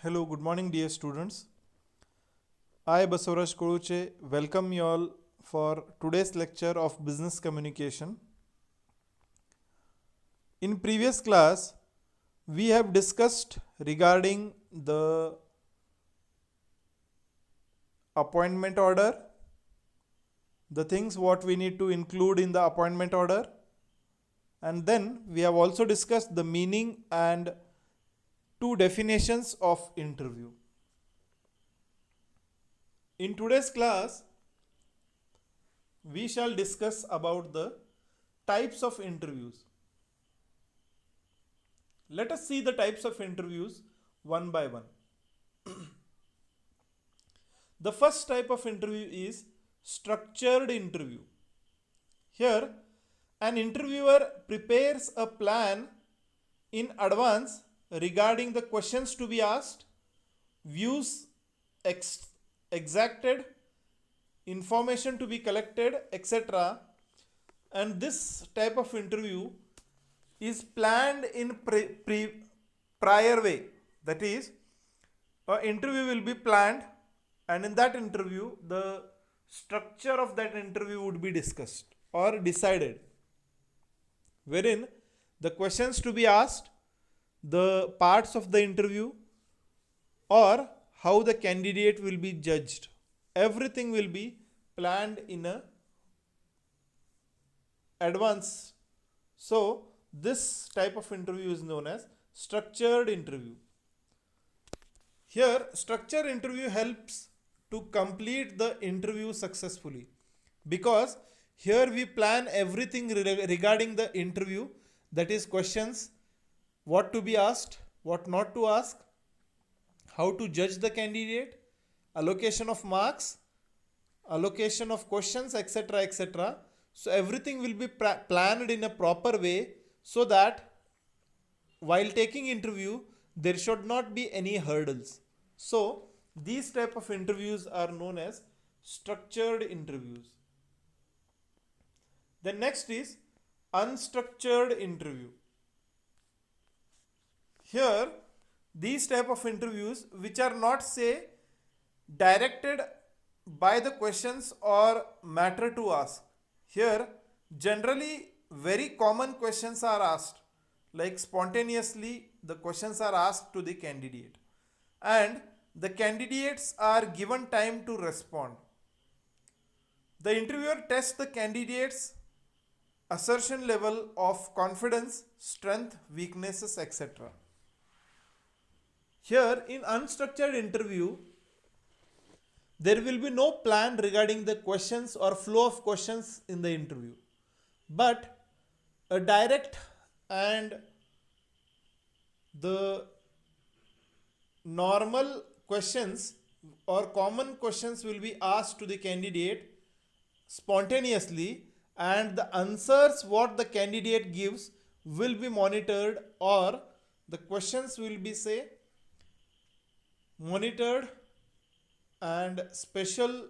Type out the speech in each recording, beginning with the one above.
Hello, good morning, dear students. I, Basavaraj Koluche, welcome you all for today's lecture of business communication. In previous class, we have discussed regarding the appointment order, the things what we need to include in the appointment order, and then we have also discussed the meaning and two definitions of interview. In today's class, we shall discuss about the types of interviews. Let us see the types of interviews one by one. The first type of interview is structured interview. Here, an interviewer prepares a plan in advance regarding the questions to be asked, views exacted, information to be collected, etc. And this type of interview is planned in prior way. That is, an interview will be planned, and in that interview, the structure of that interview would be discussed or decided, wherein the questions to be asked, the parts of the interview, or how the candidate will be judged. Everything will be planned in a advance. So this type of interview is known as structured interview. Here, structured interview helps to complete the interview successfully, because here we plan everything regarding the interview, that is questions, what to be asked, what not to ask, how to judge the candidate, allocation of marks, allocation of questions, etc. etc. So everything will be planned in a proper way, so that while taking interview there should not be any hurdles. So these type of interviews are known as structured interviews. The next is unstructured interview. Here, these type of interviews which are not, say, directed by the questions or matter to ask. Here, generally very common questions are asked, like spontaneously the questions are asked to the candidate, and the candidates are given time to respond. The interviewer tests the candidate's assertion level of confidence, strength, weaknesses, etc. Here, in unstructured interview, there will be no plan regarding the questions or flow of questions in the interview, but a direct and the normal questions or common questions will be asked to the candidate spontaneously, and the answers what the candidate gives will be monitored, or the questions will be, say, monitored, and special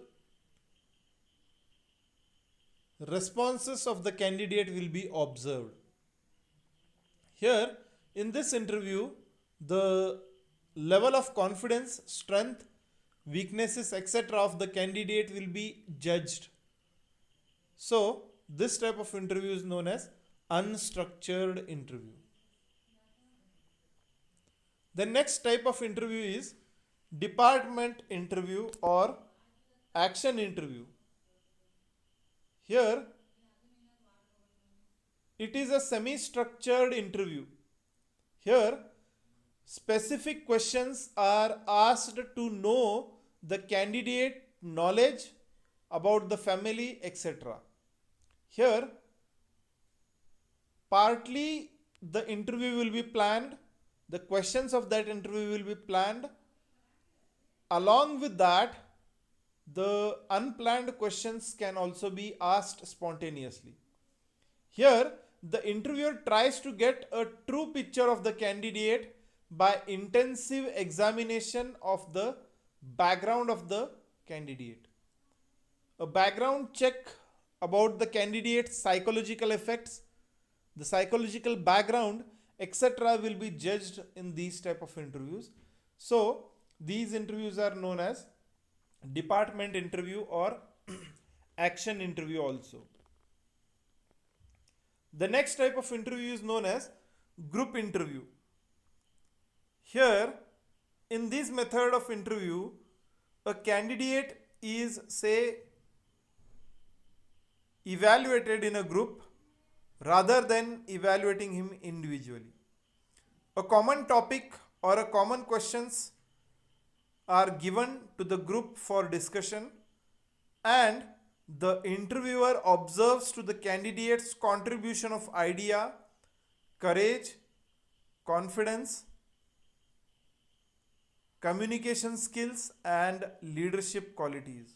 responses of the candidate will be observed. Here, in this interview, the level of confidence, strength, weaknesses, etc. of the candidate will be judged. So, this type of interview is known as unstructured interview. The next type of interview is department interview or action interview. Here, it is a semi-structured interview. Here, specific questions are asked to know the candidate knowledge about the family, etc. Here, partly the interview will be planned, the questions of that interview will be planned. Along with that, the unplanned questions can also be asked spontaneously. Here, the interviewer tries to get a true picture of the candidate by intensive examination of the background of the candidate. A background check about the candidate's psychological effects, the psychological background, etc. will be judged in these type of interviews. So these interviews are known as department interview or action interview also. The next type of interview is known as group interview. Here, in this method of interview, a candidate is, say, evaluated in a group rather than evaluating him individually. A common topic or a common questions are given to the group for discussion, and the interviewer observes to the candidate's contribution of idea, courage, confidence, communication skills, and leadership qualities.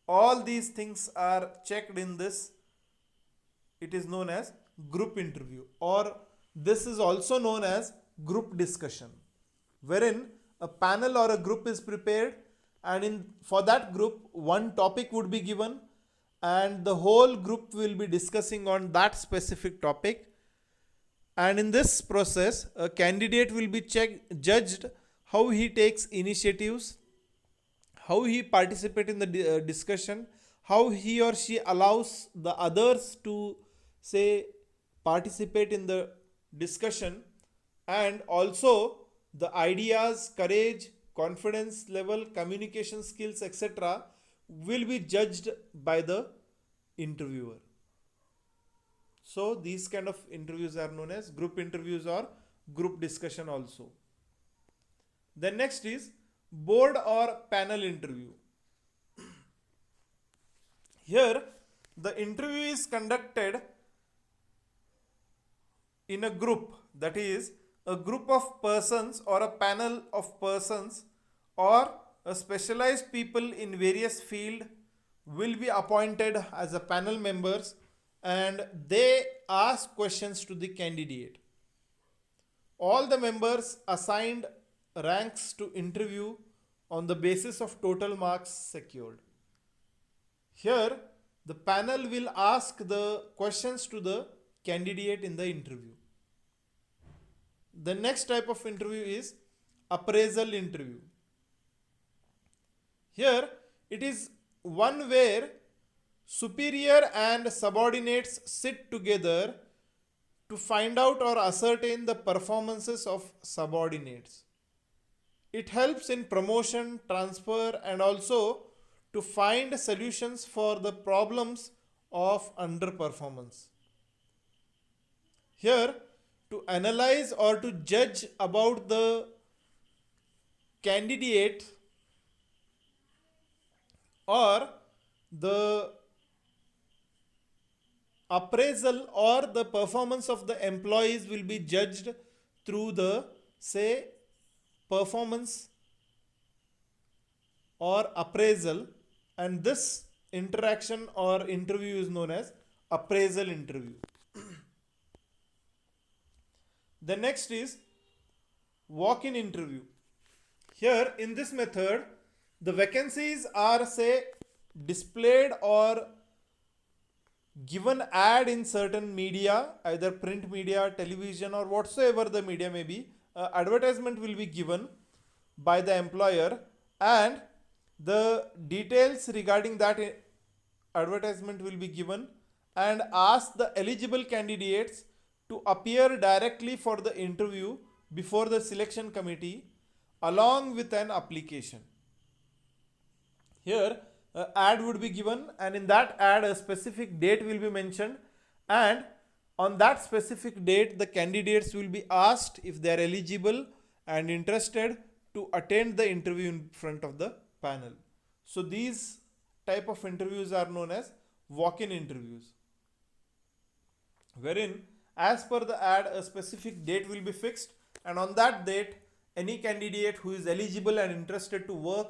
All these things are checked in this. It is known as group interview, or this is also known as group discussion, wherein a panel or a group is prepared, and in for that group one topic would be given, and the whole group will be discussing on that specific topic. And in this process a candidate will be judged how he takes initiatives, how he participate in the discussion, how he or she allows the others to, say, participate in the discussion, and also the ideas, courage, confidence level, communication skills, etc. will be judged by the interviewer. So these kind of interviews are known as group interviews or group discussion also. The next is board or panel interview. Here the interview is conducted in a group, that is a group of persons or a panel of persons or a specialized people in various field will be appointed as a panel members, and they ask questions to the candidate. All the members assigned ranks to interview on the basis of total marks secured. Here the panel will ask the questions to the candidate in the interview. The next type of interview is appraisal interview. Here it is one where superior and subordinates sit together to find out or ascertain the performances of subordinates. It helps in promotion, transfer, and also to find solutions for the problems of underperformance. Here, to analyze or to judge about the candidate or the appraisal or the performance of the employees will be judged through the, say, performance or appraisal, and this interaction or interview is known as appraisal interview. The next is walk-in interview. Here in this method the vacancies are, say, displayed or given ad in certain media, either print media, television, or whatsoever the media may be. Advertisement will be given by the employer, and the details regarding that advertisement will be given, and ask the eligible candidates to appear directly for the interview before the selection committee along with an application. Here an ad would be given, and in that ad a specific date will be mentioned, and on that specific date the candidates will be asked if they are eligible and interested to attend the interview in front of the panel. So these type of interviews are known as walk-in interviews, wherein as per the ad a specific date will be fixed, and on that date any candidate who is eligible and interested to work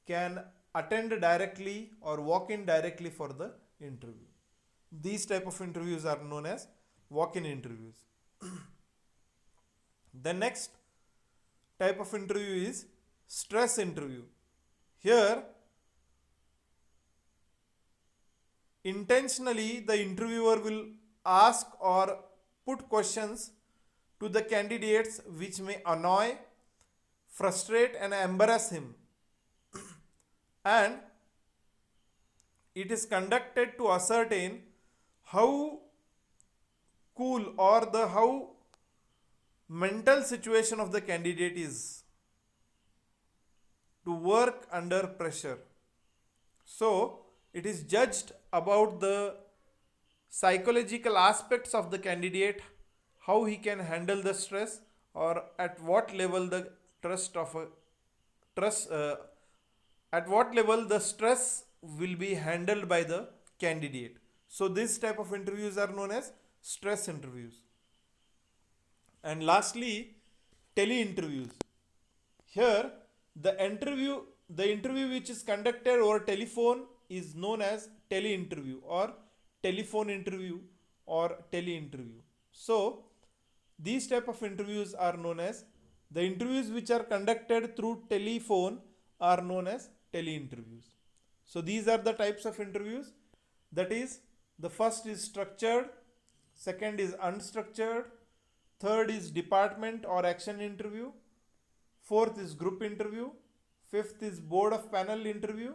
can attend directly or walk in directly for the interview. These type of interviews are known as walk-in interviews. The next type of interview is stress interview. Here intentionally the interviewer will ask or put questions to the candidates which may annoy, frustrate and embarrass him, and it is conducted to ascertain how cool or the how mental situation of the candidate is to work under pressure. So it is judged about the psychological aspects of the candidate, how he can handle the stress, or at what level the trust of a trust at what level the stress will be handled by the candidate. So this type of interviews are known as stress interviews. And lastly, tele interviews. Here, the interview which is conducted over telephone is known as tele interview or telephone interview or tele interview. So, these type of interviews are known as the interviews which are conducted through telephone are known as tele interviews. So, these are the types of interviews. That is, the first is structured, second is unstructured, third is department or action interview, fourth is group interview, fifth is board of panel interview,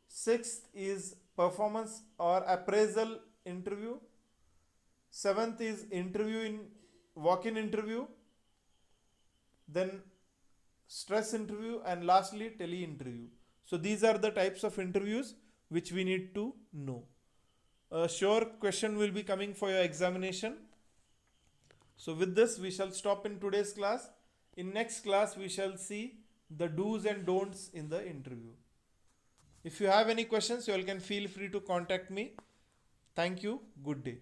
sixth is performance or appraisal interview, seventh is interview in walk-in interview, then stress interview, and lastly tele interview. So these are the types of interviews which we need to know. A sure question will be coming for your examination. So with this we shall stop in today's class. In next class we shall see the do's and don'ts in the interview. If you have any questions, you all can feel free to contact me. Thank you. Good day.